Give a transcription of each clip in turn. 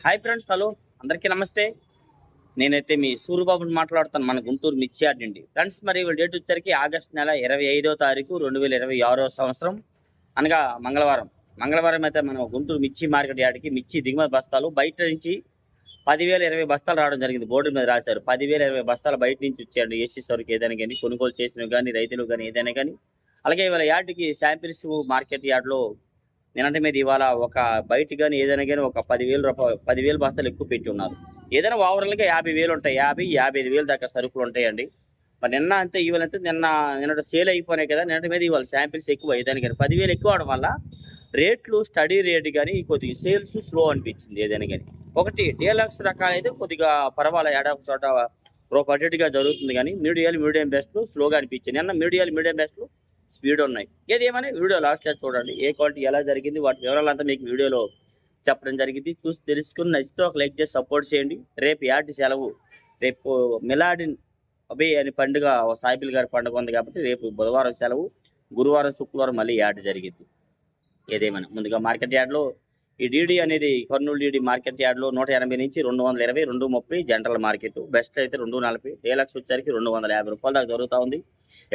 Hi friends, hello అందరికీ నమస్తే. నేనైతే మీ సూరిబాబుని మాట్లాడుతాను, మన గుంటూరు మిర్చి యార్డ్ నుండి. ఫ్రెండ్స్, మరి డేట్ వచ్చరికి ఆగస్టు నెల 25వ తారీఖు 2026వ సంవత్సరం, అనగా మంగళవారం. మంగళవారం అయితే మనం గుంటూరు మిర్చి మార్కెట్ యార్డ్కి మిర్చి దిగుమతి బస్తాలు బయట నుంచి 10,020 బస్తాలు రావడం జరిగింది. బోర్డు మీద రాశారు 10,020 బస్తాలు బయట నుంచి వచ్చాయండి. ఏసీస్ వరకు ఏదైనా కానీ, కొనుగోలు చేసినవి కానీ, రైతులు కానీ ఏదైనా కానీ. అలాగే ఇవాళ యార్డ్కి శాంపిల్స్ మార్కెట్ యార్డ్లో నిన్నటి మీద ఇవాళ ఒక బయట కానీ ఏదైనా కానీ ఒక 10,000 బస్తాలు ఎక్కువ పెట్టి ఉన్నారు. ఏదైనా ఓవరాల్గా 50,000 ఉంటాయి. 55,000 దాకా సరుకులు ఉంటాయండి. మరి నిన్న అంతే ఇవాళ అంతే నిన్నటి సేల్ అయిపోయినాయి కదా. నిన్నటి మీద ఇవాళ శాంపిల్స్ ఎక్కువ ఏదైనా కానీ 10,000 ఎక్కువ అవడం వల్ల రేట్లు స్టడీ రేట్ కానీ కొద్దిగా సేల్స్ స్లో అనిపించింది ఏదైనా కానీ. ఒకటి డీలక్స్ రకాలు అయితే కొద్దిగా పర్వాలేదు, ఏడాది చోట అటుగా జరుగుతుంది. కానీ మీడియం బెస్ట్లు స్లోగా అనిపించింది. నిన్న మీడియం బెస్ట్లు స్పీడ్ ఉన్నాయి. ఏదేమైనా వీడియో లాస్ట్ చూడండి, ఏ క్వాలిటీ ఎలా జరిగింది వాటి వివరాలంతా మీకు వీడియోలో చెప్పడం జరిగింది. చూసి తెలుసుకుని నచ్చితే ఒక లైక్ చేసి సపోర్ట్ చేయండి. రేపు యార్డ్ సెలవు. రేపు మిలాడిన్ అబే అని పండుగ, సాయిబుల్ గారి పండుగ ఉంది కాబట్టి రేపు బుధవారం సెలవు, గురువారం శుక్రవారం మళ్ళీ యార్డ్ జరిగింది. ఏదేమైనా ముందుగా మార్కెట్ యార్డ్లో ఈ డీడీ అనేది కర్నూలు డీడీ మార్కెట్ యార్డ్లో 180 నుంచి 220, 230 జనరల్ మార్కెట్. బెస్ట్ అయితే 240, డీలక్స్ వచ్చరికి 250 రూపాయల దాకా జరుగుతూ ఉంది.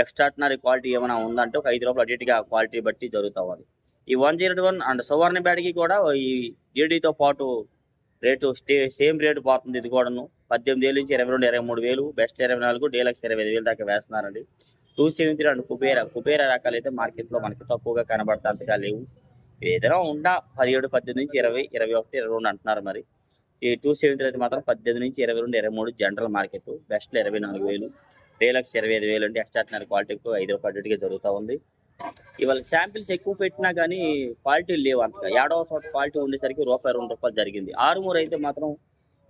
ఎక్స్ట్రాడినరీ క్వాలిటీ ఏమైనా ఉందంటే ఒక 5 రూపాయలు అడిట్గా క్వాలిటీ బట్టి జరుగుతూ ఉంది. ఈ 101 అండ్ సువర్ణ బ్యాడ్కి కూడా ఈ డీడీతో పాటు రేటు సేమ్ రేటు పోతుంది. ఇది కూడాను 18,000 నుంచి 22, 23,000, బెస్ట్ 24, డీలక్స్ 25,000 దాకా వేస్తున్నారండి. 273 అండ్ కుబేరా రకాలు అయితే మార్కెట్లో మనకి తక్కువగా కనబడతా అంతగా లేవు. ఏదైనా ఉండా 17, 18 నుంచి 20, 21, 22 అంటున్నారు. మరి ఈ 273 అయితే మాత్రం 18 నుంచి 22, 23 జనరల్ మార్కెట్. బెస్ట్లో 24,000, డీలక్స్ 25,000 అంటే ఎక్స్ట్రాడినరీ క్వాలిటీ ఎక్కువ 5 రూపాయలు అడిట్గా జరుగుతూ ఉంది. ఇవాళ శాంపిల్స్ ఎక్కువ పెట్టినా కానీ క్వాలిటీ లేవు అంతగా. 7వ చోట క్వాలిటీ ఉండేసరికి రూపాయి 2 రూపాయలు జరిగింది. ఆరుమూరు అయితే మాత్రం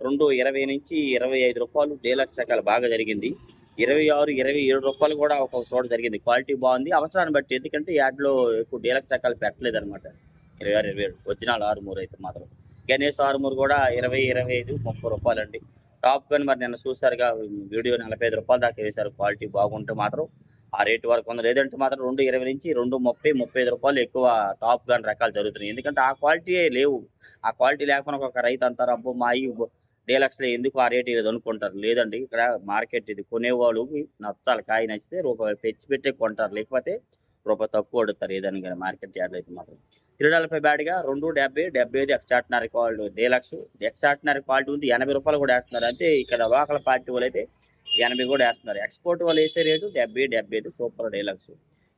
20 నుంచి 25 రూపాయలు డీలక్స్ రకాలు బాగా జరిగింది. 26, 27 రూపాయలు కూడా ఒక చోట జరిగింది. క్వాలిటీ బాగుంది అవసరాన్ని బట్టి. ఎందుకంటే యాడ్లో ఎక్కువ డీలక్స్ రకాలు పెట్టలేదు అనమాట. 26, 27 ఒరిజినల్ ఆరుమూరు అయితే మాత్రం. గణేష్ ఆరుమూరు కూడా 20, 25, 30 రూపాయలు అండి. టాప్ గన్ మరి నిన్న చూసారుగా వీడియో 45 రూపాయల దాకా వేశారు. క్వాలిటీ బాగుంటే మాత్రం ఆ రేటు వరకు ఉంది. లేదంటే మాత్రం 220 నుంచి 230, 35 రూపాయలు ఎక్కువ టాప్ గన్ రకాలు జరుగుతున్నాయి. ఎందుకంటే ఆ క్వాలిటీ లేవు. ఆ క్వాలిటీ లేకపోయినా ఒక రైతు అంటారు, అబ్బో మా ఈ డీలక్స్లో ఎందుకు ఆ రేటు లేదు అనుకుంటారు. లేదండి, ఇక్కడ మార్కెట్ ఇది. కొనేవాళ్ళకి నచ్చాలి, కాయ నచ్చితే రూపాయి తెచ్చి పెట్టే కొంటారు, లేకపోతే రూపాయి తక్కువ అడుగుతారు ఏదైనా కానీ మార్కెట్ యార్డ్లో అయితే మాత్రం. 340 బ్యాడ్గా 270, 75 extraordinary quality deluxe. Extraordinary quality ఉంది 80 రూపాయలు కూడా వేస్తున్నారు. అంటే ఇక్కడ లోకల్ పార్టీ వాళ్ళు అయితే 80 కూడా వేస్తున్నారు. ఎక్స్పోర్ట్ వాళ్ళు వేసే రేటు 70, 75 సూపర్ డీలక్స్.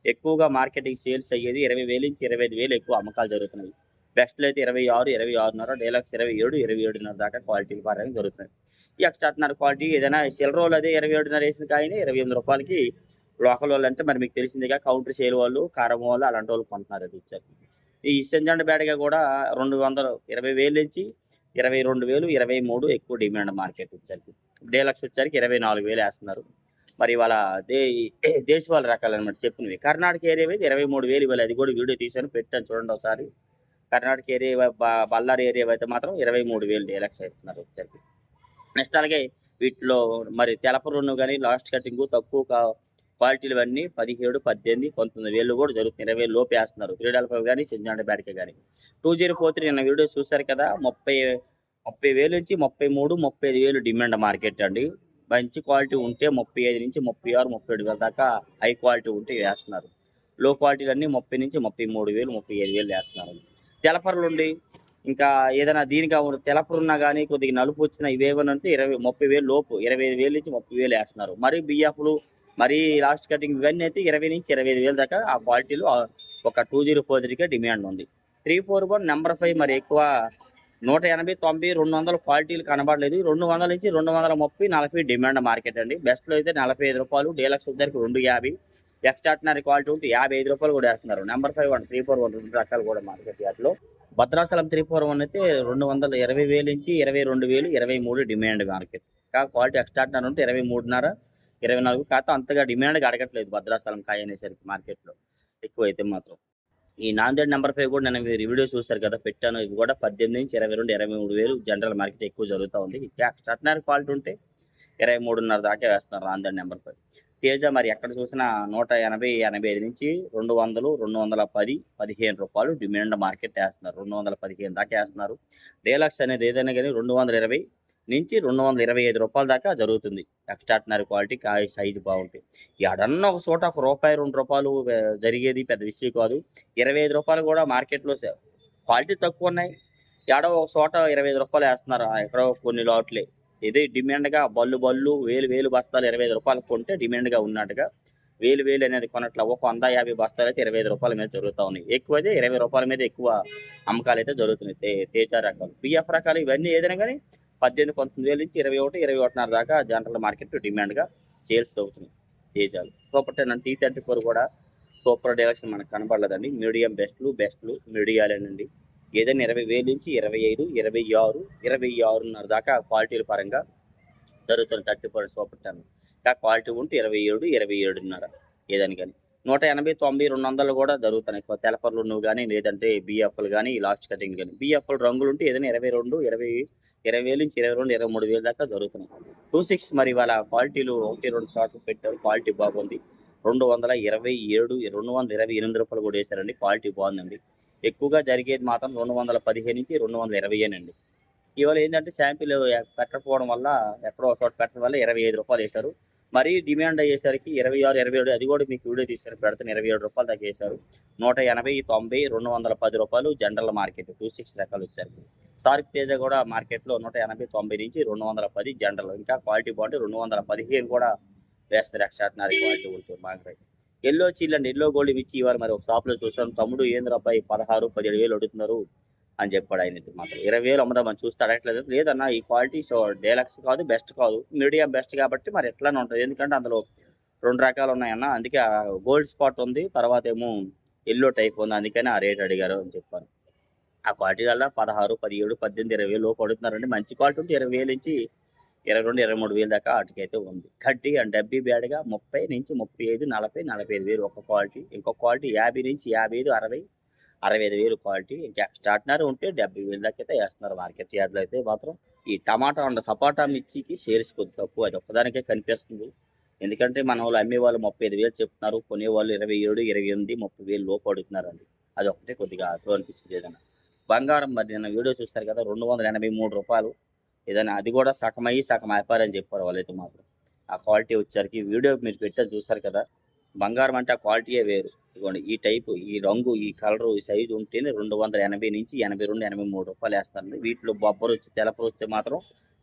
ఎక్కువగా మార్కెటింగ్ సేల్స్ అయ్యేది 20,000 నుంచి 25,000 ఎక్కువ అమ్మకాలు జరుగుతున్నాయి. బెస్ట్లో అయితే 26, 26.5, డీలక్స్ 27, 27.5 దాకా క్వాలిటీ పరంగా జరుగుతున్నాయి. ఈ ఎక్స్ట్రాడినరీ క్వాలిటీ ఏదైనా సిల్వర్ వాళ్ళు అదే 27.5 వేసిన కాయని 28 రూపాయలకి లోకల్ వాళ్ళు అంటే మరి మీకు తెలిసిందిగా కౌంటర్ సేల్ వాళ్ళు, కారం వాళ్ళు అలాంటి వాళ్ళు కొంటున్నారు. అది ఇచ్చారు. ఈ సెంజండ్ బ్యాడ్గా కూడా 20,000 నుంచి 22,000, 23 ఎక్కువ డిమాండ్ మార్కెట్ వచ్చరికి. డీలక్స్ వచ్చరికి 24,000 వేస్తున్నారు. మరి ఇవాళ దేశవాళ రకాలు అనమాట చెప్పినవి. కర్ణాటక ఏరియా అయితే 23,000 ఇవ్వాలి. అది కూడా వీడియో తీసాను, పెట్టాను చూడండి ఒకసారి. కర్ణాటక ఏరియా బళ్ళారి ఏరియా అయితే మాత్రం 23,000 డీలక్స్ అవుతున్నారు వచ్చరికి. నెక్స్ట్ అలాగే వీటిలో మరి తెలపరును కానీ లాస్ట్ కటింగ్ తక్కువ క్వాలిటీలు అన్నీ 17, 18, 19,000 కూడా జరుగుతుంది. 20,000 లోపు వేస్తున్నారు. 345 కానీ సెంజాండ్ బ్యాడ్కే కానీ. 2043 నిన్న వీడియో చూశారు కదా. 30,000 నుంచి 33, 35,000 డిమాండ్ మార్కెట్ అండి. మంచి క్వాలిటీ ఉంటే 35 నుంచి 36, 37,000 దాకా హై క్వాలిటీ ఉంటే వేస్తున్నారు. లో క్వాలిటీలు అన్నీ 30 నుంచి 33,000, 35,000 వేస్తున్నారు. తెలపరులు ఉండి ఇంకా ఏదైనా దీనిగా తెలపరున్నా కానీ కొద్దిగా నలుపు వచ్చిన ఇవేమని అంటే 30,000 లోపు 25,000 నుంచి 30,000 వేస్తున్నారు. మరి బియ్యపులు, మరి లాస్ట్ కటింగ్ ఇవన్నీ అయితే 20 నుంచి 25,000 దాకా ఆ క్వాలిటీలో ఒక 2043కే డిమాండ్ ఉంది. 341 నెంబర్ 5 మరి ఎక్కువ 180, 90, 200 క్వాలిటీలు కనబడలేదు. 200 నుంచి 230, 40 డిమాండ్ మార్కెట్ అండి. బెస్ట్లో అయితే 45 రూపాయలు, డీలక్స్ వచ్చరికి 250, ఎక్స్ట్రాడినరీ క్వాలిటీ ఉంటే 55 రూపాయలు కూడా వేస్తున్నారు. నెంబర్ 5 అండ్ 341 రెండు రకాలు కూడా మార్కెట్ యార్డ్లో. భద్రాచలం 341 అయితే 220,000 నుంచి 22,000, 23 డిమాండ్ మార్కెట్. క్వాలిటీ ఎక్స్ట్రాడినరీ ఉంటే 23.5, 24. కాకపోతే అంతగా డిమాండ్గా అడగట్లేదు భద్రాచలం కాయ అనేసరికి మార్కెట్లో ఎక్కువ అయితే మాత్రం. ఈ నాందేడ్ నెంబర్ 5 కూడా నేను వీడియో చూశారు కదా, పెట్టాను. ఇవి కూడా 18 నుంచి 22, 23,000 జనరల్ మార్కెట్ ఎక్కువ జరుగుతూ ఉంది. ఎక్స్ట్రాడినరీ క్వాలిటీ ఉంటే 23.5 దాకా వేస్తున్నారు నాందేడ్ నెంబర్ 5. తేజ మరి ఎక్కడ చూసినా 180, 85 నుంచి 200, 210, 15 రూపాయలు డిమాండ్ మార్కెట్ ఏస్తున్నారు. 215 దాకా ఏస్తున్నారు. డీలక్స్ అనేది ఏదైనా గాని 220 నుంచి 225 రూపాయల దాకా జరుగుతుంది. ఎక్స్ట్రార్డినరీ క్వాలిటీ కాయ సైజు బాగుంటాయి. ఎడన్నా ఒక చోట ఒక రూపాయి, రూ. 2 జరిగేది పెద్ద విషయం కాదు. రూ. 25 కూడా మార్కెట్‌లో క్వాలిటీ తక్కువున్నాయి. ఏడో ఒక చోట రూ. 25 ఏస్తున్నారు. ఎక్కడో కొన్ని లాట్లే. ఇదే డిమాండ్‌గా బళ్ళు వేలు బస్తాలు రూ. 25 కొంటే డిమాండ్‌గా ఉన్నట్టుగా వేలు అనేది కొనట్ల ఒక 100, 50 బస్తాలైతే రూ. 25 మీద జరుగుతా ఉన్నాయి. ఎక్కువైతే రూ. 20 మీద ఎక్కువ అమ్మకాలైతే జరుగుతున్నాయి. తేజ రకాలు. పీఎఫ్ రకాలు ఇవన్నీ ఏదైనా గాని 18, 19,000 నుంచి 21, 21.5 దాకా జనరల్ మార్కెట్ డిమాండ్‌గా సేల్స్ అవుతున్నాయి తేజాలు. సూపర్ 10 అంటే T34 కూడా సూపర్ డీలక్స్ మనకు కనపడలేదండి. మీడియం బెస్ట్‌లు మీడియాలేనండి. ఏదైనా 20,000 నుంచి 25, 26, 26.5 దాకా క్వాలిటీల పరంగా జరుగుతుంది 34 సూపర్ 10. ఇంకా క్వాలిటీ ఉంటే 27, 27.5 ఏదని కానీ 180, 90, 200 కూడా జరుగుతున్నాయి. తెలపర్లు నువ్వు కానీ లేదంటే బిఎఫ్లు కానీ లాస్ట్ కటింగ్ కానీ బిఎఫ్లు రంగులు ఉంటే ఏదైనా 22, 20,000 నుంచి 22, 23,000 దాకా జరుగుతున్నాయి. 26 మరి వాళ్ళ క్వాలిటీలు 1, 2 షాట్లు పెట్టారు. క్వాలిటీ బాగుంది. 227, 228 కూడా వేశారండి. క్వాలిటీ బాగుందండి. ఎక్కువగా జరిగేది మాత్రం 215 నుంచి 220 ఇవాళ ఏంటంటే శాంపిల్ పెట్టకపోవడం వల్ల ఎక్కడో ఒక చోట పెట్టడం వల్ల రూ. 25 వేశారు. మరీ డిమాండ్ అయ్యేసరికి 26, 27 అది కూడా మీకు వీడియో తీసారు పెడతాను. రూ. 27 దాకా వేశారు. 180, 90, రూ. 210 జనరల్ మార్కెట్ 26 రకాలు వచ్చారు. సార్క్ తేజ కూడా మార్కెట్లో 180, 90 నుంచి 210 జనరల్. ఇంకా క్వాలిటీ బాగుంటే 215 కూడా వేస్తారు. ఎక్స్ట్రాడినరీ క్వాలిటీ ఉంటుంది బాగా. ఎల్లో చీలండి ఎల్లో గోల్డ్ ఇచ్చి ఇవాళ మరి ఒక షాప్లో చూసాను. తమ్ముడు ఏంద్ర అబ్బాయి 16, 17,000 అడుగుతున్నారు అని చెప్పాడు. ఆయన మాత్రం 20,000 అమ్ముదామని చూస్తే అడగట్లేదు. లేదన్నా ఈ క్వాలిటీ డీలక్స్ కాదు, బెస్ట్ కాదు, మీడియం బెస్ట్ కాబట్టి మరి ఎట్లానే ఉంటుంది. ఎందుకంటే అందులో 2 రకాలు ఉన్నాయన్న. అందుకే గోల్డ్ స్పాట్ ఉంది, తర్వాత ఏమో ఎల్లో టైప్ ఉంది. అందుకని ఆ రేట్ అడిగారు అని చెప్పాను. ఆ క్వాలిటీ వల్ల 16, 17, 18, 20,000 లోపు అడుగుతున్నారండి. మంచి క్వాలిటీ ఉంటే 20,000 నుంచి 22, 23,000 దాకా వాటికైతే ఉంది. కడ్డీ అండ్ డబ్బీ బ్యాడ్గా 30 నుంచి 35, 40, 45,000 ఒక క్వాలిటీ. ఇంకో క్వాలిటీ 50 నుంచి 55, 60, 65,000 క్వాలిటీ. ఇంకా ఎక్స్ట్రాడినరీ ఉంటే 70,000 దాకా అయితే వేస్తున్నారు మార్కెట్ యార్డ్లో అయితే మాత్రం. ఈ టమాటా అండ్ సపోటా మిర్చికి సేల్స్ కొద్ది తక్కువ. అది ఒక్కదానికే కనిపిస్తుంది. ఎందుకంటే మన వాళ్ళు అమ్మేవాళ్ళు 35,000 చెప్తున్నారు. కొనేవాళ్ళు 27, 28, 30,000 లోపు అడుగుతున్నారండి. అది ఒకటే కొద్దిగా స్లో అనిపించింది ఏదైనా. బంగారం మరి నిన్న వీడియో చూస్తారు కదా, రూ. 283 ఏదైనా. అది కూడా సగమయ్యి సగం అయిపోయారని చెప్పారు వాళ్ళైతే మాత్రం. ఆ క్వాలిటీ వచ్చేసరికి వీడియో మీరు పెట్టా చూస్తారు కదా, బంగారం అంటే ఆ క్వాలిటీయే వేరు. ఇదిగోండి ఈ టైపు, ఈ రంగు, ఈ కలరు, ఈ సైజు ఉంటేనే 280 నుంచి 82, 83 వేస్తారండి. వీటిలో బొబ్బరు వచ్చి తెలపరు వచ్చి మాత్రం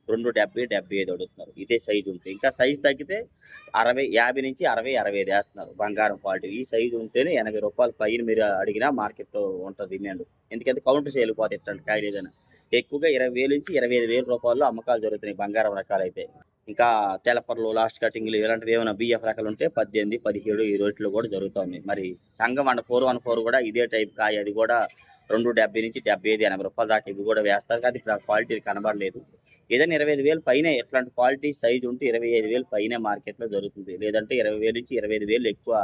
270, 75 అడుగుతున్నారు. ఇదే సైజు ఉంటే. ఇంకా సైజు తగ్గితే 60, 50 నుంచి 60, 65 వేస్తున్నారు బంగారం క్వాలిటీ. ఈ సైజు ఉంటేనే రూ. 80 పైన మీరు అడిగినా మార్కెట్లో ఉంటుంది డిమాండ్. ఎందుకంటే కౌంటర్ చేయలేకపోతే ఇట్లాంటి కాయలు ఏదైనా. ఎక్కువగా 20,000 నుంచి 25,000 అమ్మకాలు జరుగుతున్నాయి బంగారం రకాలైతే. ఇంకా తెలపర్లు, లాస్ట్ కటింగ్లు ఇలాంటివి ఏమైనా బిఎఫ్ రకాలు ఉంటే 18, 17 ఈ రేట్లో కూడా జరుగుతుంది. మరి సంఘం అండ్ 414 కూడా ఇదే టైప్ కాయ. అది కూడా 270 నుంచి 75, 80 దాకా ఇవి కూడా వేస్తారు. కానీ ఇప్పుడు ఆ క్వాలిటీ కనబడలేదు. ఏదైనా 25,000 పైనే ఎట్లాంటి క్వాలిటీ సైజు ఉంటే 25,000 పైనే మార్కెట్లో జరుగుతుంది. లేదంటే 20,000 నుంచి 25,000 ఎక్కువ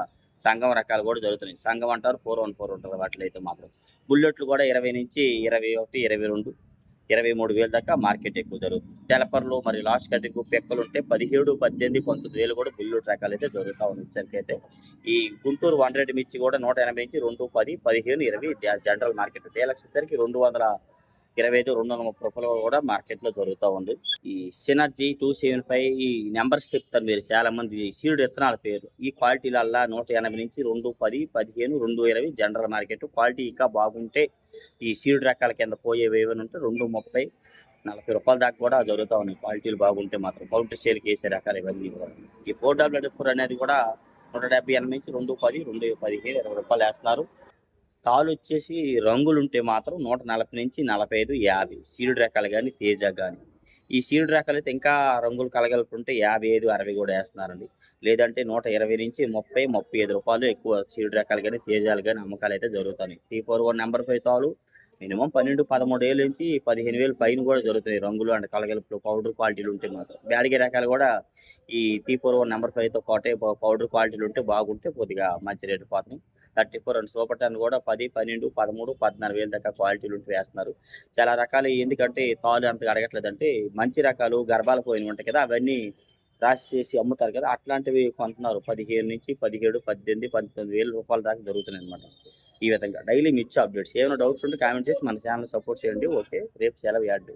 సంఘం రకాలు కూడా జరుగుతున్నాయి. సంఘం అంటారు, 414 ఉంటారు వాటిలో అయితే మాత్రం. బుల్లెట్లు కూడా 20 నుంచి 21, 22, 23,000 దాకా మార్కెట్ ఎక్కువ జరుగుతుంది. తెలపర్లు మరి లాస్ట్ కటింగ్ పెక్కలు ఉంటే 17, 18, 19,000 కూడా బుల్లెట్ రకాలు అయితే జరుగుతూ ఉన్నాయి. ఇచ్చరికైతే ఈ గుంటూరు 100 మిర్చి కూడా 180 నుంచి 210, 15, 20 జనరల్ మార్కెట్. డీలక్స్ వచ్చరికి 225, 230 కూడా మార్కెట్లో జరుగుతూ ఉంది. ఈ సినర్జీ 275 ఈ నెంబర్స్ చెప్తారు మీరు చాలా మంది. సీడ్ విత్తనాల పేరు. ఈ క్వాలిటీలల్లా 180 నుంచి 210, 15, 220 జనరల్ మార్కెట్. క్వాలిటీ ఇంకా బాగుంటే ఈ సీడ్ రకాల కింద పోయేవి ఏమైనా ఉంటే 230, 40 దాకా కూడా జరుగుతూ ఉన్నాయి. క్వాలిటీలు బాగుంటే మాత్రం కౌంటర్ సేల్కి వేసే రకాలు ఇవన్నీ కూడా. ఈ 4W4 అనేది కూడా 178 నుంచి 210, 215, 20 వేస్తున్నారు. తాలు వచ్చేసి రంగులు ఉంటే మాత్రం 140 నుంచి 45, 50 సీడ్ రకాలు కానీ తేజ కానీ. ఈ సీడ్ రకాలు అయితే ఇంకా రంగులు కలగలుపుంటే 55, 60 కూడా వేస్తున్నారండి. లేదంటే 120 నుంచి 30, 35 ఎక్కువ సీడ్ రకాలు కానీ తేజాలు కానీ అమ్మకాలు అయితే జరుగుతున్నాయి. T41 నెంబర్ 5 తాలు మినిమం 12, 13 నుంచి 15,000 పైన కూడా జరుగుతాయి. రంగులు అండ్ కలగలుపులు పౌడర్ క్వాలిటీలు ఉంటే మాత్రం. బ్యాడిగే రకాలు కూడా ఈ T41 నెంబర్ 5తో పాటే పౌడర్ క్వాలిటీలు ఉంటే బాగుంటే కొద్దిగా మంచి రేటు పోతున్నాయి. 34 అండ్ సూపర్ 10 కూడా 10, 12, 13, 14,000 దాకా క్వాలిటీలు ఉంటే వేస్తున్నారు. చాలా రకాలు. ఎందుకంటే తాలు అంతగా అడగట్లేదంటే మంచి రకాలు గర్భాలు పోయినవి ఉంటాయి కదా, అవన్నీ రాసి చేసి అమ్ముతారు కదా, అట్లాంటివి కొంటున్నారు. 15 నుంచి 17, 18, 19,000 రూపాయల దాకా దొరుకుతున్నాయి అనమాట. ఈ విధంగా డైలీ మిర్చి అప్డేట్స్. ఏమైనా డౌట్స్ ఉంటే కామెంట్ చేసి మన ఛానల్ సపోర్ట్ చేయండి. ఓకే, రేపు సెలవు యాడ్.